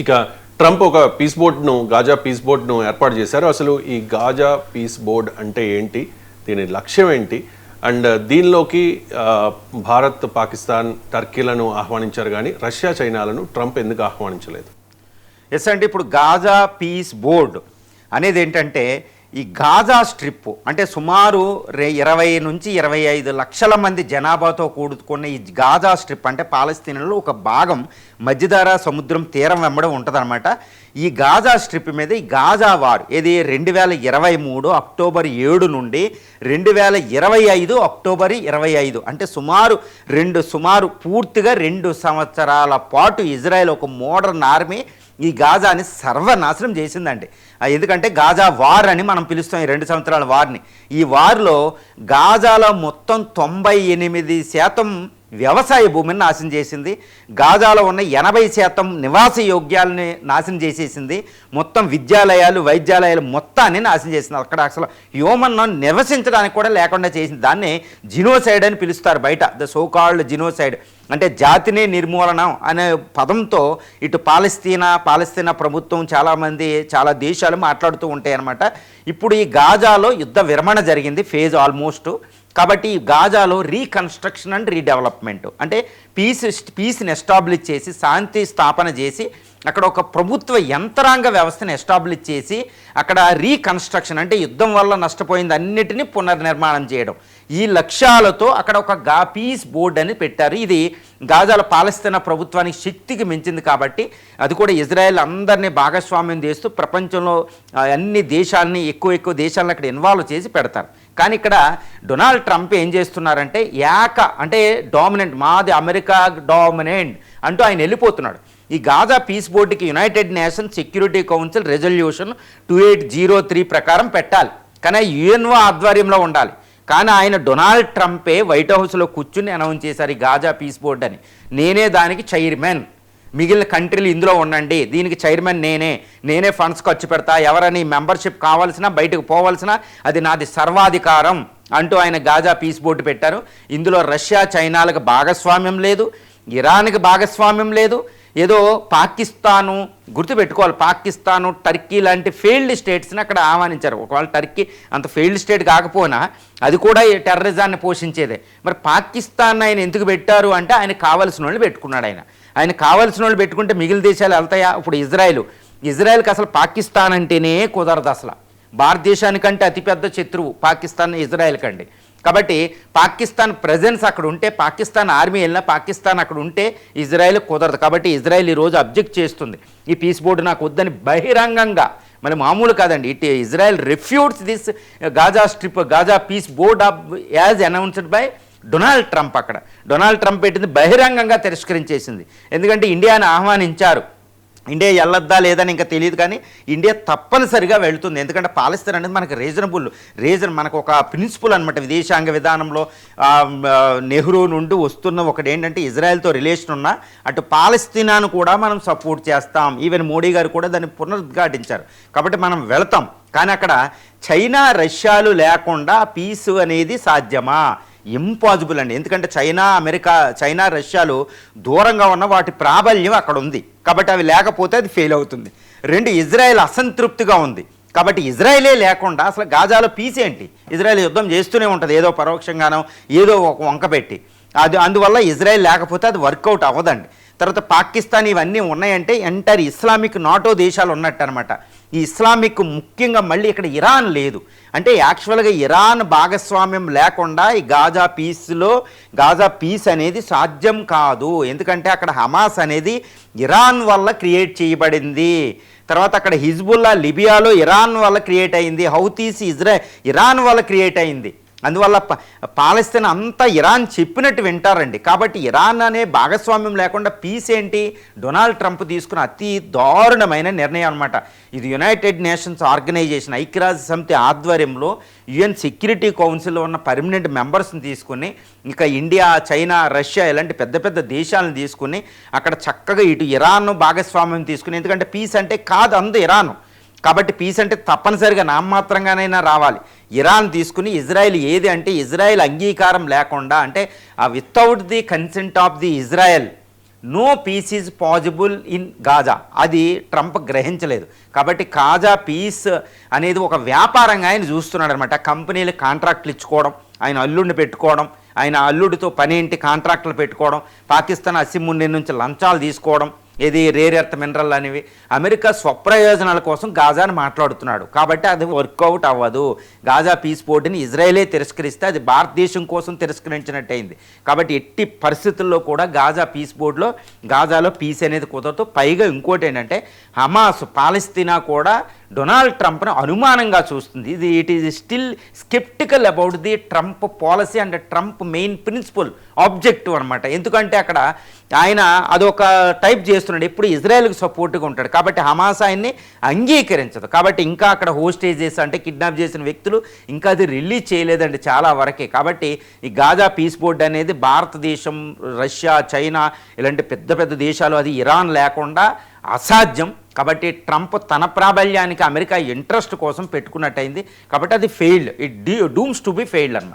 ఇక ట్రంప్ ఒక piece బోర్డ్ను Gaza piece బోర్డ్ను ఏర్పాటు చేశారు. అసలు ఈ గాజా పీస్ బోర్డ్ అంటే ఏంటి, దీని లక్ష్యం ఏంటి, అండ్ దీనిలోకి భారత్, పాకిస్తాన్, టర్కీలను ఆహ్వానించారు కానీ రష్యా, చైనాలను ట్రంప్ ఎందుకు ఆహ్వానించలేదు? ఎస్ అంటే ఇప్పుడు గాజా పీస్ బోర్డ్ అనేది ఏంటంటే ఈ గాజా స్ట్రిప్ అంటే సుమారు 20 నుంచి 25 లక్షల మంది జనాభాతో కూడుకున్న ఈ గాజా స్ట్రిప్ అంటే పాలస్తీనాలో ఒక భాగం మధ్యధరా సముద్రం తీరం వెంబడి ఉంటుందన్నమాట. ఈ గాజా స్ట్రిప్ మీద ఈ గాజా వార్ ఇది 2023 అక్టోబర్ 7 నుండి 2025 అక్టోబర్ 25 అంటే సుమారు పూర్తిగా 2 సంవత్సరాల పాటు ఇజ్రాయెల్ ఒక మోడర్న్ ఆర్మీ ఈ గాజాని సర్వనాశనం చేసిందండి. ఎందుకంటే గాజా వార్ అని మనం పిలుస్తాం ఈ 2 సంవత్సరాల వార్ని. ఈ వార్లో గాజాలో మొత్తం 98% వ్యవసాయ భూమిని నాశనం చేసింది. గాజాలో ఉన్న 80% నివాస యోగ్యాలని నాశనం చేసేసింది. మొత్తం విద్యాలయాలు, వైద్యాలయాలు మొత్తాన్ని నాశనం చేసింది. అక్కడ అసలు హ్యూమన్ నివసించడానికి కూడా లేకుండా చేసింది. దాన్ని జినోసైడ్ అని పిలుస్తారు బయట, ద సో కాల్డ్ జినోసైడ్. అంటే జాతిని నిర్మూలనం అనే పదంతో ఇటు పాలస్తీనా ప్రభుత్వం చాలామంది చాలా దేశాలు మాట్లాడుతూ ఉంటాయి అన్నమాట. ఇప్పుడు ఈ గాజాలో యుద్ధ విరమణ జరిగింది, ఫేజ్ ఆల్మోస్ట్. కాబట్టి ఈ గాజాలో రీకన్స్ట్రక్షన్ అండ్ రీడెవలప్మెంట్ అంటే పీస్ని ఎస్టాబ్లిష్ చేసి శాంతి స్థాపన చేసి అక్కడ ఒక ప్రభుత్వ యంత్రాంగ వ్యవస్థను ఎస్టాబ్లిష్ చేసి అక్కడ రీకన్స్ట్రక్షన్ అంటే యుద్ధం వల్ల నష్టపోయింది అన్నిటినీ పునర్నిర్మాణం చేయడం, ఈ లక్ష్యాలతో అక్కడ ఒక పీస్ బోర్డ్ అని పెట్టారు. ఇది గాజాల పాలస్తీనా ప్రభుత్వానికి శక్తికి మించింది కాబట్టి అది కూడా ఇజ్రాయెల్ అందరినీ భాగస్వామ్యం చేస్తూ ప్రపంచంలో అన్ని దేశాలని ఎక్కువ దేశాలను అక్కడ ఇన్వాల్వ్ చేసి పెడతారు. కానీ ఇక్కడ డొనాల్డ్ ట్రంప్ ఏం చేస్తున్నారంటే అంటే డామినెంట్, మాది అమెరికా డామినెంట్ అంటూ ఆయన వెళ్ళిపోతున్నాడు. ఈ గాజా పీస్ బోర్డుకి United nations security council resolution 2803 ప్రకారం పెట్టాలి, కానీ యుఎన్ఓ ఆధ్వర్యంలో ఉండాలి. కానీ ఆయన డొనాల్డ్ ట్రంపే వైట్ హౌస్లో కూర్చుని అనౌన్స్ చేశారు ఈ గాజా పీస్ బోర్డ్ అని. నేనే దానికి చైర్మన్, మిగిలిన కంట్రీలు ఇందులో ఉండండి, దీనికి చైర్మన్ నేనే ఫండ్స్ ఖర్చు పెడతా, ఎవరని మెంబర్షిప్ కావాల్సిన బయటకు పోవాల్సిన అది నాది సర్వాధికారం అంటూ ఆయన గాజా పీస్ బోర్డు పెట్టారు. ఇందులో రష్యా, చైనాలకు భాగస్వామ్యం లేదు, ఇరాన్కి భాగస్వామ్యం లేదు. ఏదో పాకిస్తాను గుర్తుపెట్టుకోవాలి, పాకిస్తాను, టర్కీ లాంటి ఫెయిల్డ్ స్టేట్స్ని అక్కడ ఆహ్వానించారు. ఒకవేళ టర్కీ అంత ఫెయిల్డ్ స్టేట్ కాకపోయినా అది కూడా ఈ టెర్రరిజాన్ని పోషించేదే. మరి పాకిస్తాన్ ఆయన ఎందుకు పెట్టారు అంటే ఆయన కావాల్సిన వాళ్ళు పెట్టుకున్నాడు. ఆయన కావాల్సిన వాళ్ళు పెట్టుకుంటే మిగిలిన దేశాలు వెళ్తాయా? ఇప్పుడు ఇజ్రాయెల్కి అసలు పాకిస్తాన్ అంటేనే కుదరదు. అసలు భారతదేశానికంటే అతిపెద్ద శత్రువు పాకిస్తాన్ ఇజ్రాయెల్ కండి. కాబట్టి పాకిస్తాన్ ప్రెజెన్స్ అక్కడ ఉంటే, పాకిస్తాన్ ఆర్మీ వెళ్ళినా పాకిస్తాన్ అక్కడ ఉంటే ఇజ్రాయెల్ కుదరదు. కాబట్టి ఇజ్రాయెల్ ఈరోజు అబ్జెక్ట్ చేస్తుంది, ఈ పీస్ బోర్డు నాకు వద్దని బహిరంగంగా. మరి మామూలు కాదండి, it Israel refutes this Gaza peace board as announced by Donald Trump. అక్కడ డొనాల్డ్ ట్రంప్ పెట్టింది బహిరంగంగా తిరస్కరించేసింది. ఎందుకంటే ఇండియాని ఆహ్వానించారు, ఇండియా వెళ్ళొద్దా లేదని ఇంకా తెలియదు, కానీ ఇండియా తప్పనిసరిగా వెళుతుంది. ఎందుకంటే పాలస్తీనా అనేది మనకు రీజన్ మనకు ఒక ప్రిన్సిపల్ అనమాట. విదేశాంగ విధానంలో నెహ్రూ నుండి వస్తున్న ఒకటి ఏంటంటే ఇజ్రాయెల్తో రిలేషన్ ఉన్న అటు పాలస్తీనాను కూడా మనం సపోర్ట్ చేస్తాం. ఈవెన్ మోడీ గారు కూడా దాన్ని పునరుద్ఘాటించారు. కాబట్టి మనం వెళతాం. కానీ అక్కడ చైనా, రష్యాలు లేకుండా పీస్ అనేది సాధ్యమా? ఇంపాసిబుల్ అండి. ఎందుకంటే చైనా, రష్యాలు దూరంగా ఉన్న వాటి ప్రాబల్యం అక్కడ ఉంది. కాబట్టి అవి లేకపోతే అది ఫెయిల్ అవుతుంది. 2 ఇజ్రాయెల్ అసంతృప్తిగా ఉంది. కాబట్టి ఇజ్రాయెలే లేకుండా అసలు గాజాలో పీస్ ఏంటి? ఇజ్రాయెల్ యుద్ధం చేస్తూనే ఉంటుంది, ఏదో పరోక్షంగానో ఏదో ఒక వంక పెట్టి. అందువల్ల ఇజ్రాయెల్ లేకపోతే అది వర్కౌట్ అవ్వదండి. తర్వాత పాకిస్తాన్ ఇవన్నీ ఉన్నాయంటే ఎంటైర్ ఇస్లామిక్ నాటో దేశాలు ఉన్నట్టు అనమాట. ఈ ఇస్లామిక్ ముఖ్యంగా మళ్ళీ ఇక్కడ ఇరాన్ లేదు. అంటే యాక్చువల్గా ఇరాన్ భాగస్వామ్యం లేకుండా ఈ గాజా పీస్ అనేది సాధ్యం కాదు. ఎందుకంటే అక్కడ హమాస్ అనేది ఇరాన్ వల్ల క్రియేట్ చేయబడింది. తర్వాత అక్కడ హిజ్బుల్లా లిబియాలో ఇరాన్ వల్ల క్రియేట్ అయింది, హౌతీస్ ఇరాన్ వల్ల క్రియేట్ అయింది. అందువల్ల పాలస్తీనా అంతా ఇరాన్ చెప్పినట్టు వింటారండి. కాబట్టి ఇరాన్ అనే భాగస్వామ్యం లేకుండా పీస్ ఏంటి? డొనాల్డ్ ట్రంప్ తీసుకున్న అతి దారుణమైన నిర్ణయం అనమాట. ఇది యునైటెడ్ నేషన్స్ ఆర్గనైజేషన్, ఐక్యరాజ్య సమితి ఆధ్వర్యంలో యుఎన్ సెక్యూరిటీ కౌన్సిల్లో ఉన్న పర్మనెంట్ మెంబర్స్ని తీసుకుని, ఇంకా ఇండియా, చైనా, రష్యా ఇలాంటి పెద్ద పెద్ద దేశాలను తీసుకుని అక్కడ చక్కగా ఇటు ఇరాన్ భాగస్వామ్యం తీసుకుని, ఎందుకంటే పీస్ అంటే కాదు అందు ఇరాను, కాబట్టి పీస్ అంటే తప్పనిసరిగా నామమాత్రంగానైనా రావాలి. ఇరాన్ తీసుకుని ఇజ్రాయెల్ ఏది అంటే ఇజ్రాయెల్ అంగీకారం లేకుండా, అంటే without the consent of the Israel no peace is possible in Gaza. అది ట్రంప్ గ్రహించలేదు. కాబట్టి గాజా పీస్ అనేది ఒక వ్యాపారంగా ఆయన చూస్తున్నాడు అనమాట. కంపెనీలు కాంట్రాక్ట్లు ఇచ్చుకోవడం, ఆయన అల్లుడిని పెట్టుకోవడం, ఆయన అల్లుడితో పనేంటి కాంట్రాక్టులు పెట్టుకోవడం, పాకిస్తాన్ అసిముండి నుంచి లంచాలు తీసుకోవడం, ఇది రేర్ ఎర్త్ మినరల్ అనేవి అమెరికా స్వప్రయోజనాల కోసం గాజాను మాట్లాడుతున్నాడు. కాబట్టి అది వర్కౌట్ అవ్వదు. గాజా పీస్ బోర్డుని ఇజ్రాయేలే తిరస్కరిస్తే అది భారతదేశం కోసం తిరస్కరించినట్టయింది. కాబట్టి ఎట్టి పరిస్థితుల్లో కూడా గాజా పీస్ బోర్డులో గాజాలో పీస్ అనేది కుదరదు. పైగా ఇంకోటి ఏంటంటే హమాస్ పాలస్తీనా కూడా డొనాల్డ్ ట్రంప్ను అనుమానంగా చూస్తుంది. It is still skeptical about the Trump policy and Trump main principal objective అనమాట. ఎందుకంటే అక్కడ ఆయన అదొక టైప్ చేస్తున్నాడు, ఎప్పుడు ఇజ్రాయెల్కి సపోర్ట్గా ఉంటాడు. కాబట్టి హమాస్ ఆయన్ని అంగీకరించదు. కాబట్టి ఇంకా అక్కడ హోస్టేజెస్ అంటే కిడ్నాప్ చేసిన వ్యక్తులు ఇంకా అది రిలీజ్ చేయలేదండి చాలా వరకే. కాబట్టి ఈ గాజా పీస్ బోర్డు అనేది భారతదేశం, రష్యా, చైనా ఇలాంటి పెద్ద పెద్ద దేశాలు, అది ఇరాన్ లేకుండా అసాధ్యం. కాబట్టి ట్రంప్ తన ప్రాబల్యానికి అమెరికా ఇంట్రెస్ట్ కోసం పెట్టుకున్నట్టయింది. కాబట్టి అది failed. It dooms to be failed అనమాట.